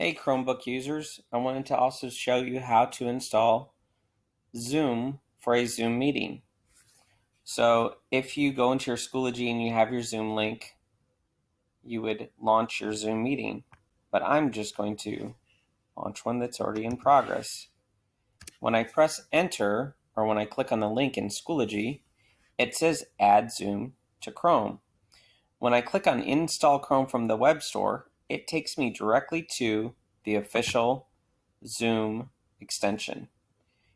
Hey Chromebook users, I wanted to also show you how to install Zoom for a Zoom meeting. So if you go into your Schoology and you have your Zoom link, you would launch your Zoom meeting. But I'm just going to launch one that's already in progress. When I press enter, or when I click on the link in Schoology, it says add Zoom to Chrome. When I click on install Chrome from the web store, it takes me directly to the official Zoom extension.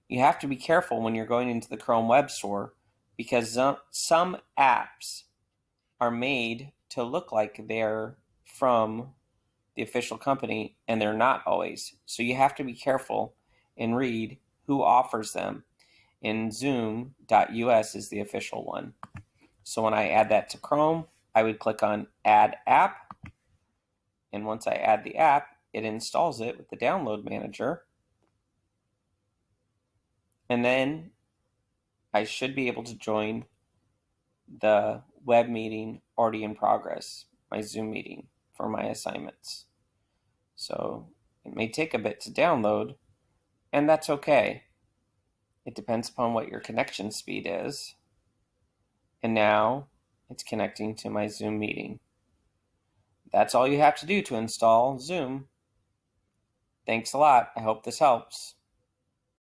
You have to be careful when you're going into the Chrome Web Store because some apps are made to look like they're from the official company, and they're not always. So you have to be careful and read who offers them. And Zoom.us is the official one. So when I add that to Chrome, I would click on Add App. And once I add the app, it installs it with the download manager. And then I should be able to join the web meeting already in progress, my Zoom meeting for my assignments. So it may take a bit to download, and that's okay. It depends upon what your connection speed is. And now it's connecting to my Zoom meeting. That's all you have to do to install Zoom. Thanks a lot. I hope this helps.